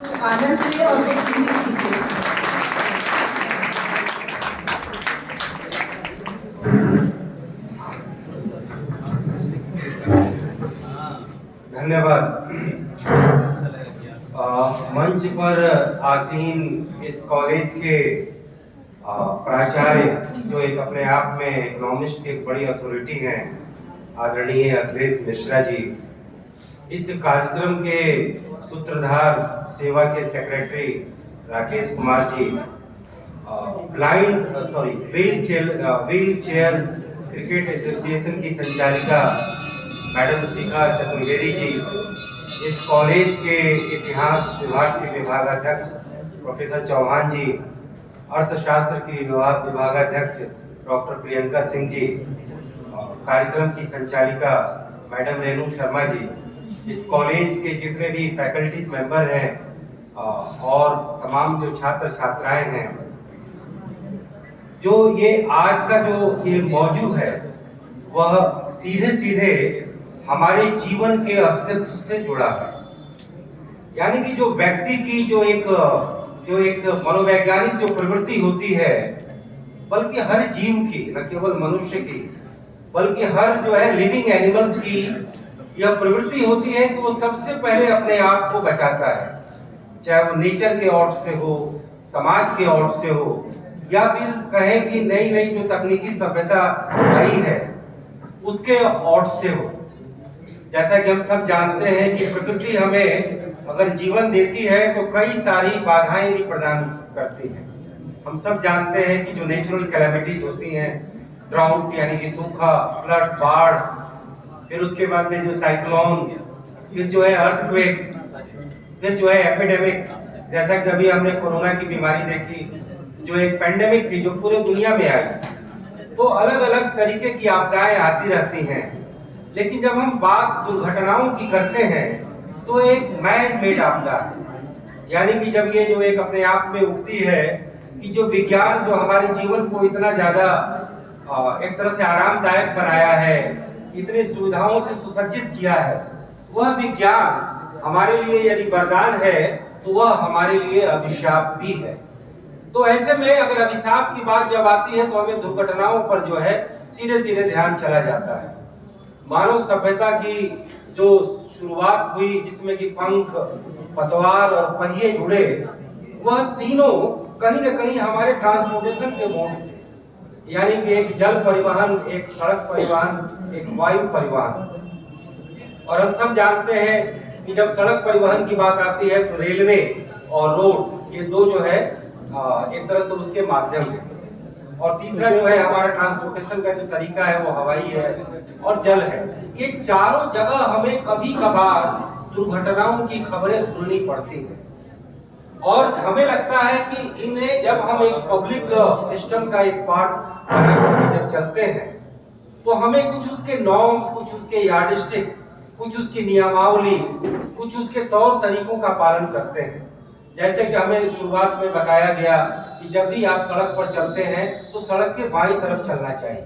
आनंद से और कुछ चीजें सीखे। धन्यवाद। मंच पर आसीन इस कॉलेज के प्राचार्य जो एक अपने आप में इकोनॉमिस्ट की एक बड़ी अथॉरिटी हैं, आदरणीय अखिलेश मिश्रा जी, इस कार्यक्रम के सूत्रधार सेवा के secretary Rakesh Kumar ji, wheel chair cricket association की संचालिका मैडम शिखा चतुर्वेदी जी, इस कॉलेज के इतिहास विभाग के विभागाध्यक्ष प्रोफेसर चौहान जी, अर्थशास्त्र की विभागाध्यक्ष डॉक्टर प्रियंका सिंह जी, कार्यक्रम की संचालिका मैडम रेणु शर्मा जी, इस कॉलेज के जितने भी फैकल्टी मेंबर हैं और तमाम जो छात्र छात्राएं हैं, जो ये आज का जो ये मौजू है वह सीधे सीधे हमारे जीवन के अस्तित्व से जुड़ा है। यानी कि जो व्यक्ति की जो एक मनोवैज्ञानिक जो प्रवृत्ति होती है, बल्कि हर जीव की, न केवल मनुष्य की बल्कि हर जो है लिविंग एनिमल्स की यह प्रवृत्ति होती है कि वो सबसे पहले अपने आप को बचाता है, चाहे वो नेचर के ओर से हो, समाज के ओर से हो, या फिर कहें कि नई नई जो तकनीकी सभ्यता आई है उसके ओर से हो। जैसा कि हम सब जानते हैं कि प्रकृति हमें अगर जीवन देती है तो कई सारी बाधाएं भी प्रदान करती है। हम सब जानते हैं कि जो नेचुरल कैलेमिटीज होती हैं, ड्राउट यानी कि सूखा, फ्लड, बाढ़, फिर उसके बाद में जो साइक्लोन, फिर जो है अर्थक्वेक, फिर जो है एपिडेमिक, जैसा कि अभी हमने कोरोना की बीमारी देखी जो एक पेंडेमिक थी जो पूरे दुनिया में आई। तो अलग अलग तरीके की आपदाएं आती रहती हैं, लेकिन जब हम बात दुर्घटनाओं की करते हैं तो एक मैन मेड आपदा है। यानी कि जब ये जो एक अपने आप में उगती है कि जो विज्ञान जो हमारे जीवन को इतना ज्यादा एक तरह से आरामदायक बनाया है, इतनी सुविधाओं से सुसज्जित किया है, वह विज्ञान हमारे लिए यदि वरदान है तो वह हमारे लिए अभिशाप भी है। तो ऐसे में अगर अभिशाप की बात जब आती है तो हमें दुर्घटनाओं पर जो है सीधे सीधे ध्यान चला जाता है। मानव सभ्यता की जो शुरुआत हुई जिसमें कि पंख, पतवार और पहिए जुड़े, वह तीनों कहीं न कहीं हमारे ट्रांसपोर्टेशन के मोड थे। यानी कि एक जल परिवहन, एक सड़क परिवहन, एक वायु परिवहन। और हम सब जानते हैं कि जब सड़क परिवहन की बात आती है तो रेलवे और रोड, ये दो जो है एक तरह से उसके माध्यम से, और तीसरा जो है हमारा ट्रांसपोर्टेशन का जो तरीका है वो हवाई है और जल है। ये चारों जगह हमें कभी कभार दुर्घटनाओं की खबरें सुननी पड़ती हैं और हमें लगता है कि इन्हें जब हम एक पब्लिक सिस्टम का एक पार्ट बना करके जब चलते हैं तो हमें कुछ उसके नॉर्म्स, कुछ उसके यार्डस्टिक, कुछ उसकी नियमावली, कुछ उसके तौर तरीकों का पालन करते हैं। जैसे कि हमें शुरुआत में बताया गया कि जब भी आप सड़क पर चलते हैं तो सड़क के बाईं तरफ चलना चाहिए।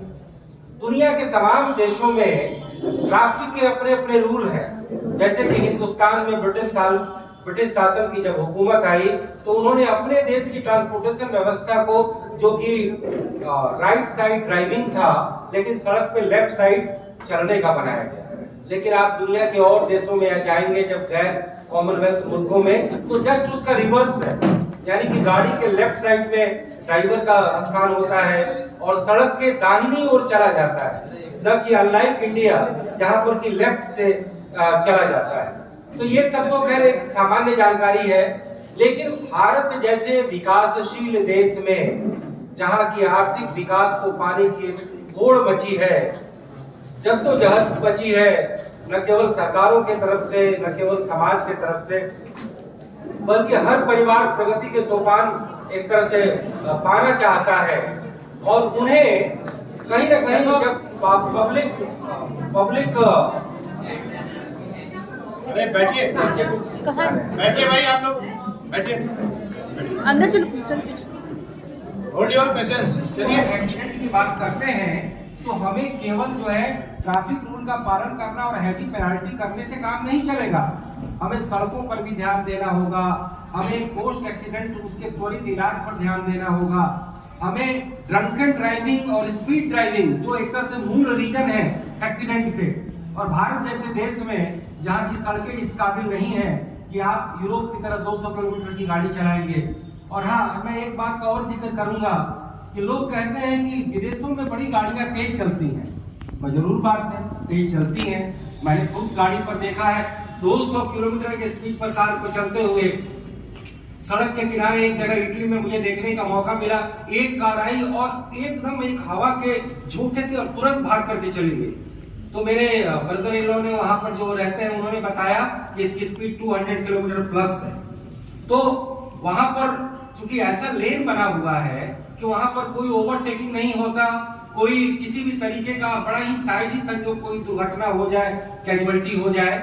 दुनिया के तमाम देशों में ट्रैफिक के अपने अपने रूल हैं। जैसे कि हिंदुस्तान में ब्रिटिश शासन की जब हुकूमत आई तो उन्होंने अपने देश की ट्रांसपोर्टेशन व्यवस्था को, जो कि राइट साइड ड्राइविंग था लेकिन सड़क पे लेफ्ट साइड चलने का बनाया गया। लेकिन आप दुनिया के और देशों में जाएंगे जब गैर कॉमनवेल्थ मुल्कों में तो जस्ट उसका रिवर्स है। यानी कि गाड़ी के लेफ्ट साइड में ड्राइवर का स्थान होता है और सड़क के दाहिनी ओर चला जाता है, न कि अनलाइक इंडिया जहां पर कि लेफ्ट से चला जाता है। तो ये सब तो खैर एक सामान्य जानकारी है, लेकिन भारत जैसे विकासशील देश में जहां की आर्थिक विकास को पाने की होड़ मची है, जद्दोजहद बची है, न केवल सरकारों के तरफ से, न केवल समाज के तरफ से, बल्कि हर परिवार प्रगति के सोपान एक तरह से पाना चाहता है। और उन्हें कहीं न कहीं जब पब्लिक अरे बैठिए बैठिए भाई, आप लोग बैठिए, अंदर चलो। Hold your patience. चलिए, एक्सीडेंट की बात करते हैं तो हमें केवल जो है ट्रैफिक रूल का पालन करना और हैवी पेनल्टी करने से काम नहीं चलेगा। हमें सड़कों पर भी ध्यान देना होगा, हमें पोस्ट एक्सीडेंट उसके त्वरित इलाज पर ध्यान देना होगा। हमें ड्रंकन ड्राइविंग और स्पीड ड्राइविंग जो एक तरह से मूल रीजन है एक्सीडेंट के, और भारत जैसे देश में जहाँ की सड़कें इस काबिल नहीं है कि आप यूरोप की तरह 200 किलोमीटर की गाड़ी चलाएंगे। और हाँ, मैं एक बात का और जिक्र करूंगा कि लोग कहते हैं कि विदेशों में बड़ी गाड़ियां तेज चलती हैं। जरूर बात है, तेज चलती हैं। मैंने खुद गाड़ी पर देखा है 200 किलोमीटर के स्पीड पर कार को चलते हुए। सड़क के किनारे एक जगह इटली में मुझे देखने का मौका मिला, एक कार आई और एकदम एक हवा के झोंके से और तुरंत भाग करके चली गई। तो मेरे ब्रदर इन लॉ ने वहां पर जो रहते हैं उन्होंने बताया कि इसकी स्पीड 200 किलोमीटर प्लस है। तो वहां पर क्योंकि ऐसा लेन बना हुआ है कि वहां पर कोई ओवरटेकिंग नहीं होता, कोई किसी भी तरीके का बड़ा ही साइड ही संजोग कोई दुर्घटना हो जाए, कैजुअलिटी हो जाए।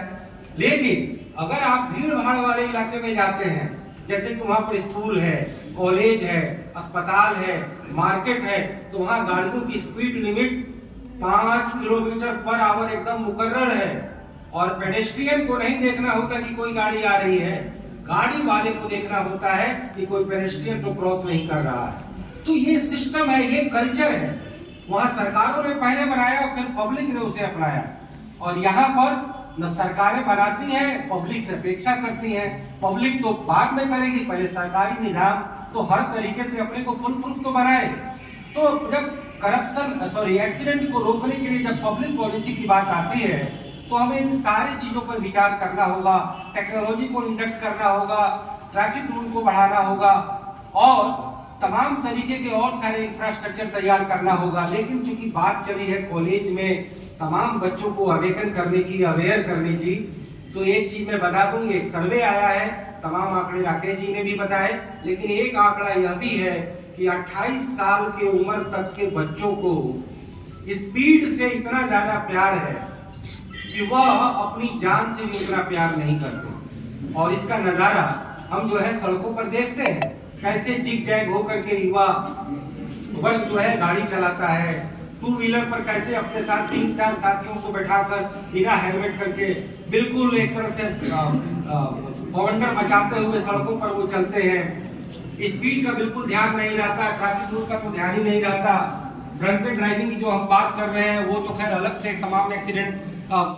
लेकिन अगर आप भीड़ भाड़ वाले इलाके में जाते हैं, जैसे कि वहां पर स्कूल है, कॉलेज है, अस्पताल है, मार्केट है, तो वहां गाड़ियों की speed limit 5 kilometre per hour एकदम मुकर्रर है। और पेडेस्ट्रियन को नहीं देखना होता कि कोई गाड़ी आ रही है, गाड़ी वाले को देखना होता है कि कोई पेडेस्ट्रियन को क्रॉस नहीं कर रहा है। तो ये सिस्टम है, ये कल्चर है, वहां सरकारों ने पहले बनाया और फिर पब्लिक ने उसे अपनाया। और यहाँ पर न सरकारें बनाती हैं, पब्लिक से अपेक्षा करती हैं। पब्लिक तो बाद में करेगी, पहले सरकारी निजाम तो हर तरीके से अपने को फुल प्रूफ तो बनाए। तो जब एक्सीडेंट को रोकने के लिए जब पब्लिक पॉलिसी की बात आती है तो हमें इन सारी चीजों पर विचार करना होगा, टेक्नोलॉजी को इंडक्ट करना होगा, ट्रैफिक रूल को बढ़ाना होगा और तमाम तरीके के और सारे इंफ्रास्ट्रक्चर तैयार करना होगा। लेकिन चूंकि बात चली है कॉलेज में तमाम बच्चों को अवेकन करने की, अवेयर करने की, तो एक चीज मैं बता दूं, एक सर्वे आया है, तमाम आंकड़े राकेश जी ने भी बताए, लेकिन एक आंकड़ा यह भी है कि 28 साल के उम्र तक के बच्चों को स्पीड से इतना ज्यादा प्यार है कि वह अपनी जान से भी उतना प्यार नहीं करते। और इसका नजारा हम जो है सड़कों पर देखते हैं, कैसे जिग जैग होकर के युवा वर्ग जो है गाड़ी चलाता है, टू व्हीलर पर कैसे अपने साथ 3-4 साथियों को बैठाकर बिना हेलमेट करके बिल्कुल एक तरह से बवंडर मचाते हुए सड़कों पर वो चलते हैं। स्पीड का बिल्कुल ध्यान नहीं रहता, ट्रैफिक रूल का तो ध्यान ही नहीं रहता। ड्रंकन ड्राइविंग की जो हम बात कर रहे हैं वो तो खैर अलग से तमाम एक्सीडेंट